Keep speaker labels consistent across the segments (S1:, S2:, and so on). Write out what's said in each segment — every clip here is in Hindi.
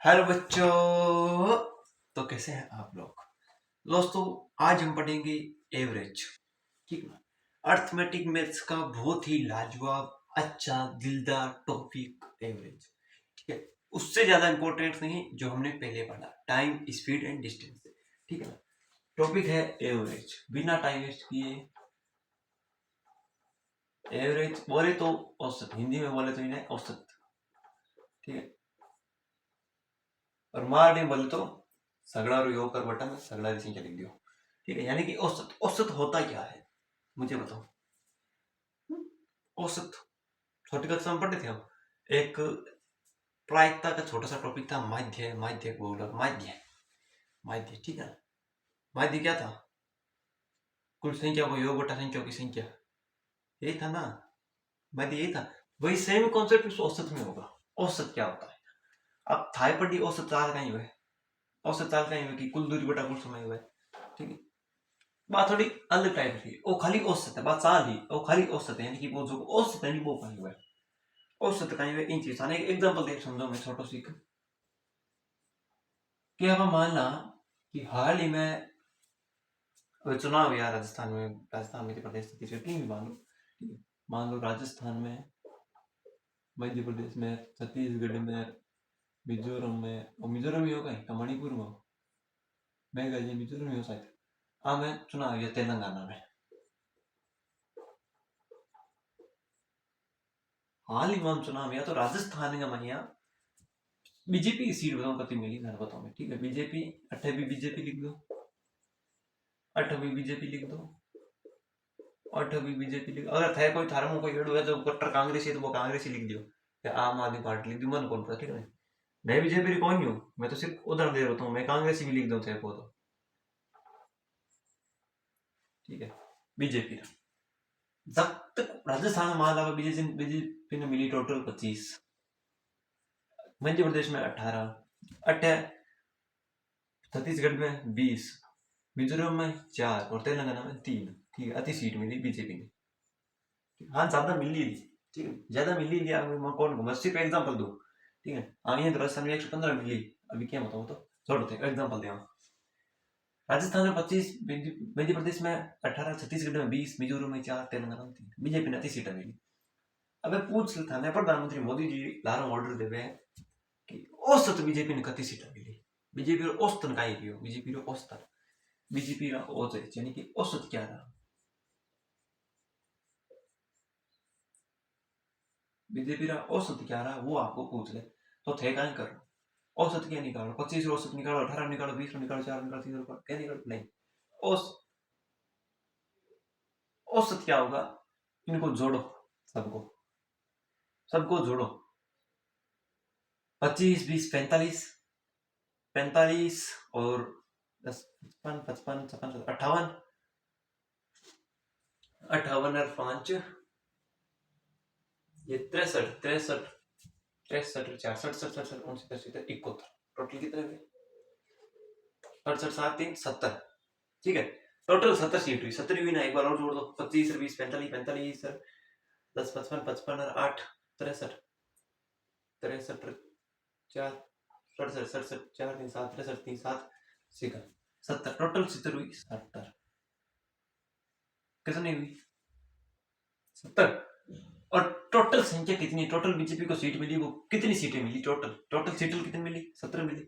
S1: हेलो बच्चों। तो कैसे हैं आप लोग? दोस्तों, आज हम पढ़ेंगे एवरेज। ठीक है। अर्थमेटिक मैथ्स का बहुत ही लाजवाब, अच्छा, दिलदार टॉपिक एवरेज। ठीक है। उससे ज्यादा इंपॉर्टेंट नहीं जो हमने पहले पढ़ा, टाइम, स्पीड एंड डिस्टेंस। ठीक है। टॉपिक है एवरेज। बिना टाइम वेस्ट किए एवरेज बोले तो औसत, हिंदी में बोले तो इन्हें औसत। ठीक है। और मराठी में बोले तो सगड़ा रो योग कर बटा में सगड़ा री संख्या लिख दियो। ठीक है। यानी कि औसत, औसत होता क्या है मुझे बताओ। औसत छोटी कक्षा में पढ़े थे हम। एक प्रायिकता का छोटा सा टॉपिक था, माध्य, माध्य बहुलक, माध्य, माध्य। ठीक है। माध्य क्या था? कुल संख्या को योग बटा संख्या की संख्या, यही था ना। माध्य यही था। वही सेम कॉन्सेप्ट इस औसत में होगा। औसत क्या होता है? अब थाई पढ़ी औसत चाल कहीं हुए, औसत चाल कहीं हुए कि कुल दूरी बटा कुल समय हुए। ठीक है। बात थोड़ी अलग टाइप की, वो खाली औसत है, बात चाल ही वो खाली औसत है, यानी कि वो जो औसत है वो कहीं हुआ है। औसत कहीं हुए इन चीज एक एग्जांपल देख समझो मैं छोटो सी कि अब मान ला कि हाल ही में चुनाव हुआ राजस्थान में, मध्य प्रदेश, छत्तीसगढ़, कहीं भी मान लो। ठीक है। मान लो राजस्थान में, मध्य प्रदेश में, छत्तीसगढ़ में, मिजोरम में, और मिजोरम ही होगा क्या, मणिपुर में, मेघालय, मिजोरम ही हो शायद। में चुनाव हुआ तेलंगाना में। हाल ही में चुनाव हुआ तो राजस्थान का मनिया बीजेपी की सीट बताओ कति मिली, मैं बताऊं मैं। ठीक है। बीजेपी 28 बीजेपी लिख दो, 28 बीजेपी लिख दो, 28 बीजेपी लिख। अगर थे कोई थारा में कोई एडो है जो कट्टर कांग्रेसी है तो वो कांग्रेसी लिख दियो, या आम आदमी पार्टी लिख दियो, मन कौन पता। ठीक है। मैं बीजेपी कौन हूँ, मैं तो सिर्फ उदाहरण दे रहा हूँ, मैं कांग्रेसी भी लिख दूं तेरे को तो। ठीक है। बीजेपी जब तक राजस्थान में मान लो बीजेपी ने मिली टोटल 25, मध्य प्रदेश में 18, छत्तीसगढ़ में 20, मिजोरम में 4 और तेलंगाना में 3। ठीक है। अति सीट मिली बीजेपी ने। हाँ, ज्यादा मिली थी। ठीक है। ज्यादा मिली थी, मैं कौन को मैं सिर्फ एग्जांपल दूं। ठीक है। हाँ, ये तो राजस्थान में 115 मिली। अभी क्या बताऊं, तो छोड़ो थे एग्जांपल दे। राजस्थान में 25, मध्य प्रदेश में 18, छत्तीसगढ़ में 20, मिजोरम में 4, तेलंगाना में 3। बीजेपी ने 30 सीटें मिली। अब पूछ लेता है प्रधानमंत्री मोदी जी लारा ऑर्डर देवे कि औसत बीजेपी ने कति सीटें मिली। बीजेपी रो औसतन काई लियो, बीजेपी रो औसतन, बीजेपी रा औसत यानी कि औसत क्या रहा, बीजेपी रा औसत क्या रहा वो आपको पूछ ले तो थे क्या करो। औसत क्या निकालो, 25 औसत निकालो, 18 निकालो, 20 निकालो, 4 निकालो, 3 निकालो, क्या निकालो, नहीं। औस औसत क्या होगा? इनको जोड़ो, सबको सबको जोड़ो। 25, 20, 45, 45 और 10, 55, 55, 56, 58, 58 और 5 ये 63, 63, 63, 4, 67, 67, 69, 71, टोटल कितने हुए? 68, 7, 3, 70। ठीक है। टोटल 70 सीट हुई। 70 हुई ना, एक बार और जोड़ दो। 25, 20, 45, 45, 10, 55, 55 और 8, 63, 63, 4, 67, 67, 4, 3, 7, 63, 3, 7, 70, टोटल 70 हुई। 70 कितनी हुई? 70। और टोटल संख्या कितनी, टोटल बीजेपी को सीट मिली वो कितनी सीटें मिली, टोटल टोटल सीटें कितनी मिली? 17 मिली।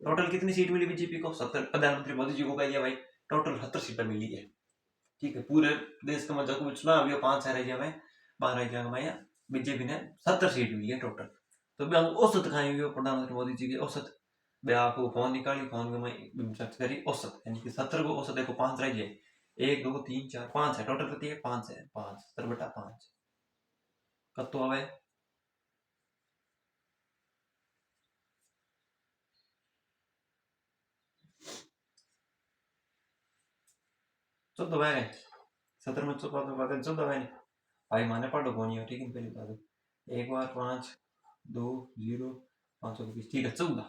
S1: टोटल कितनी सीट मिली बीजेपी को? 70। प्रधानमंत्री मोदी जी को कहिए भाई टोटल 70 सीटें मिली है। ठीक है। पूरे देश का मजा को चुनाव अभी 5 राज्य में, 12 राज्य में बीजेपी ने 70 सीट मिली है टोटल। तो भी हम औसत खाएंगे प्रधानमंत्री मोदी जी की औसत। मैं आपको फोन निकाली, फोन में मैं सर्च करी औसत, यानी कि 70 को औसत देखो, 5 राज्य है, 1, 2, 3, 4, 5 है, टोटल कितनी है? 5 है। 5 70 बटा 5 कब तो आवे? चौदह भाई, 70 में 14 भाई भाई माने पढ़ो कौन है। ठीक है। पहले बता दो, एक बार 5, 2, 0, 5, 20, ठीक है। 14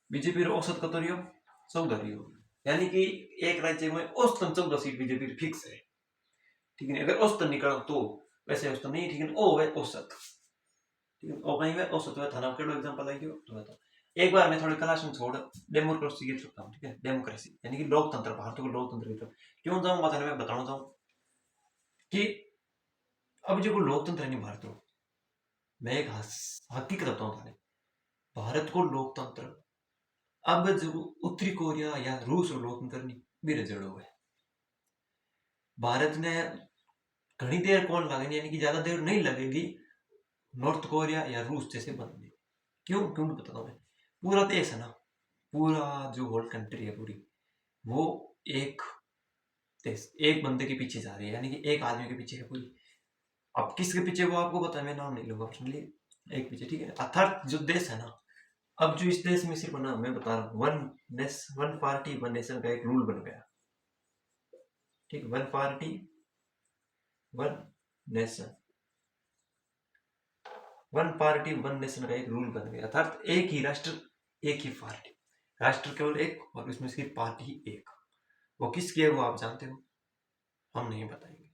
S1: बीजेपी औसत कत रही हो? 14 रही हो। यानी कि एक राज्य में औसतन 14 सीट बीजेपी फिक्स है। ठीक है। अगर औसतन निकालो तो, वैसे औसतन नहीं। ठीक है। ओ है औसत। ठीक है। और कहीं में औसत हुआ थाना केड़ो एग्जांपल आई गयो तो बताओ। एक बार मैं थोड़ी क्लास में छोड़ डेमोक्रेसी की तरफ जाऊँ, ठीक है, डेमोक्रेसी यानी कि लोकतंत्र, भारत को लोकतंत्र की तरफ क्यों जाऊँ, मतलब मैं बताना चाहूँ कि अब जो लोकतंत्र है नहीं भारत को, मैं एक हकीकत बताऊँ थाने, भारत को लोकतंत्र अब जो उत्तरी कोरिया या रूस और लोकतंत्र नहीं मेरे जड़ हुए, भारत ने घनी देर कौन लगेगी, यानी कि ज्यादा देर नहीं लगेगी नॉर्थ कोरिया या रूस जैसे बनने। क्यों क्यों बताता हूँ मैं, पूरा देश है ना, पूरा जो होल कंट्री है पूरी, वो एक देश एक बंदे के पीछे जा रही है, यानी कि एक आदमी के पीछे है पूरी। अब किसके पीछे वो आपको पता है, मैं नाम नहीं लूंगा पर्सनली, एक पीछे, ठीक है। अर्थात जो देश है ना, अब जो इस देश में सिर्फ ना, मैं बता रहा हूँ, वन पार्टी वन नेशन का एक रूल बन गया, ठीक, one party one nation, one party one nation का एक रूल बन गया, अर्थात एक ही राष्ट्र एक ही पार्टी, राष्ट्र केवल एक और उसमें से पार्टी एक। वो किसकी है वो आप जानते हो, हम नहीं बताएंगे।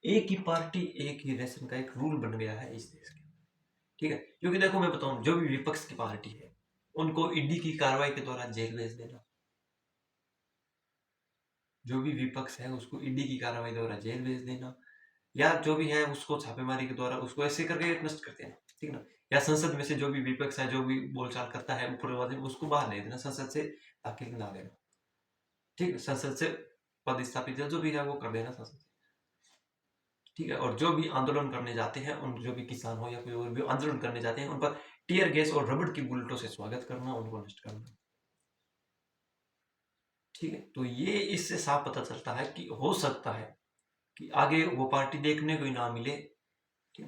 S1: एक ही पार्टी एक ही नेशन का एक रूल बन गया है इस देश के, ठीक है। क्योंकि देखो मैं बताऊं, जो भी विपक्ष की पार्टी है उनको ईडी की कार्रवाई के दौरान जेल भेज देना, जो भी विपक्ष है उसको ईडी की कार्रवाई द्वारा जेल भेज देना, या जो भी है उसको छापेमारी के द्वारा उसको ऐसे करके नष्ट कर देना, ठीक है ना। या संसद में से जो भी विपक्ष है, जो भी बोलचाल करता है ऊपर उसको बाहर ले देना, संसद से दाखिल ना देना, ठीक है, संसद से पदस्थापित जो भी है वो कर देना संसद से, ठीक है। और जो भी आंदोलन करने जाते हैं, उन जो भी किसान हो या कोई और भी आंदोलन करने जाते हैं, उन पर टीयर गैस और रबड़ की बुलेटों से स्वागत करना, उनको नष्ट करना, ठीक है। तो ये इससे साफ पता चलता है कि हो सकता है कि आगे वो पार्टी देखने को ही ना मिले,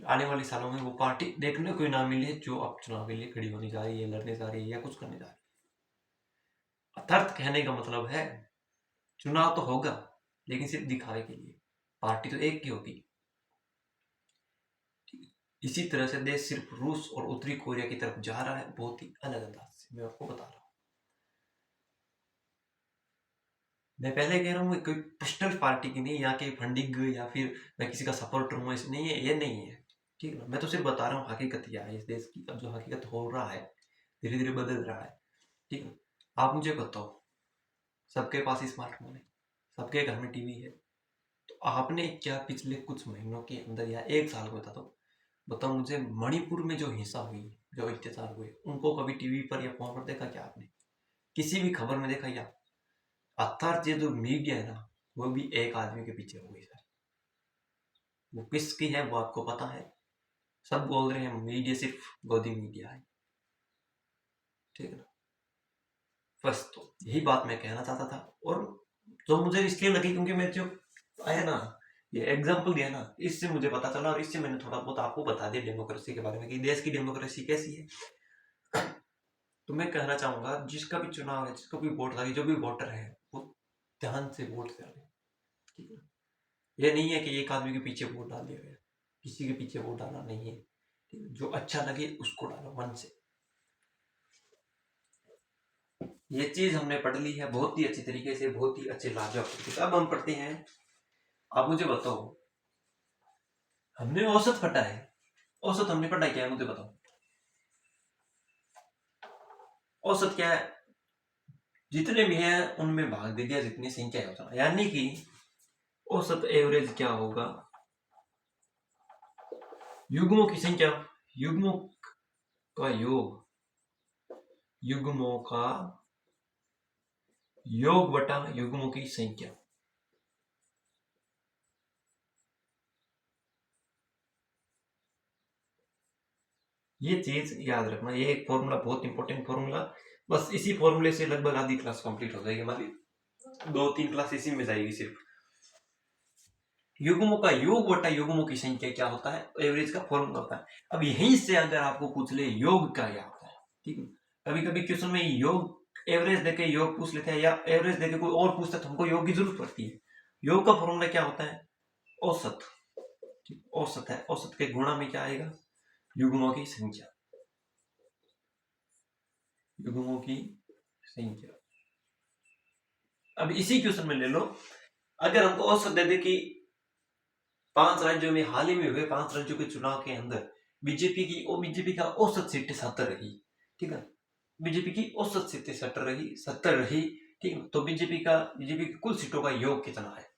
S1: आने वाले सालों में वो पार्टी देखने को ही ना मिले जो अब चुनाव के लिए खड़ी होने जा रही है, लड़ने जा रही है या कुछ करने जा रही है। अर्थात कहने का मतलब है चुनाव तो होगा लेकिन सिर्फ दिखावे के लिए, पार्टी तो एक की होगी। इसी तरह से देश सिर्फ रूस और उत्तरी कोरिया की तरफ जा रहा है, बहुत ही अलग अंदाज से, मैं आपको बता रहा हूँ। मैं पहले कह रहा हूँ कोई पर्सनल पार्टी की नहीं, या कि फंडिंग या फिर मैं किसी का सपोर्टर हूँ, ऐसे नहीं है, ये नहीं है, ठीक है ना। मैं तो सिर्फ बता रहा हूँ हकीकत क्या है इस देश की, अब जो हकीकत हो रहा है धीरे धीरे बदल रहा है, ठीक है। आप मुझे बताओ, सबके पास स्मार्टफोन है, सबके घर में टीवी है, तो आपने क्या पिछले कुछ महीनों के अंदर या एक साल को बताओ मुझे, मणिपुर में जो हिंसा हुई, जो अत्याचार हुए, उनको कभी टीवी पर या फोन पर देखा क्या आपने, किसी भी खबर में देखा क्या? अर्थात ये जो मीडिया है ना, वो भी एक आदमी के पीछे हो गई सर, वो किसकी है वो आपको पता है, सब बोल रहे हैं मीडिया सिर्फ गोदी मीडिया है, ठीक है ना। बस तो यही बात मैं कहना चाहता था, और जो मुझे इसलिए लगी क्योंकि मैं जो आया ना, ये एग्जाम्पल दिया ना, इससे मुझे पता चला, और इससे मैंने थोड़ा बहुत आपको बता दिया डेमोक्रेसी के बारे में कि देश की डेमोक्रेसी कैसी है। तो मैं कहना चाहूंगा जिसका भी चुनाव है, जिसको भी वोट लगे, जो भी वोटर है वो ध्यान से वोट करें, ठीक है। ये नहीं है कि एक आदमी के पीछे वोट डाल दिया गया, किसी के पीछे वोट डालना नहीं है, ठीक है? जो अच्छा लगे उसको डालो मन से। ये चीज हमने पढ़ ली है बहुत ही अच्छी तरीके से, बहुत ही अच्छे लाजवाब तरीके से। अब हम पढ़ते हैं, आप मुझे बताओ, हमने औसत पढ़ा है, औसत हमने पढ़ा क्या है मुझे बताओ, औसत क्या है? जितने भी हैं उनमें भाग दे दिया जितनी संख्या है उतना, यानी कि औसत एवरेज क्या होगा, युग्मों की संख्या, युग्मों का योग, युग्मों का योग बटा युग्मों की संख्या। ये चीज याद रखना, ये एक फॉर्मूला, बहुत इंपॉर्टेंट फॉर्मूला, बस इसी फॉर्मूले से लगभग आधी क्लास कंप्लीट हो जाएगी हमारी, 2-3 क्लास इसी में जाएगी सिर्फ। युग्मों का योग बटा युग्मों की संख्या क्या होता है, एवरेज का फॉर्मूला होता है। अब यहीं से अगर आपको पूछ ले योग का क्या होता है, ठीक है, कभी कभी क्वेश्चन में योग एवरेज देके योग पूछ लेते हैं, या एवरेज देके कोई और पूछता है तो हमको योग की जरूरत पड़ती है। योग का फॉर्मूला क्या होता है, औसत, ठीक, औसत है, औसत के गुणा में क्या आएगा, युग्मों की संख्या, युग्मों की संख्या। अब इसी क्वेश्चन में ले लो, अगर हमको औसत दे दे कि 5 राज्यों में हाल ही में हुए 5 राज्यों के चुनाव के अंदर बीजेपी का औसत सीटें 70 रही, ठीक है। बीजेपी की औसत सीटें 70 रही, 70 रही, ठीक है। तो बीजेपी की कुल सीटों का योग कितना है?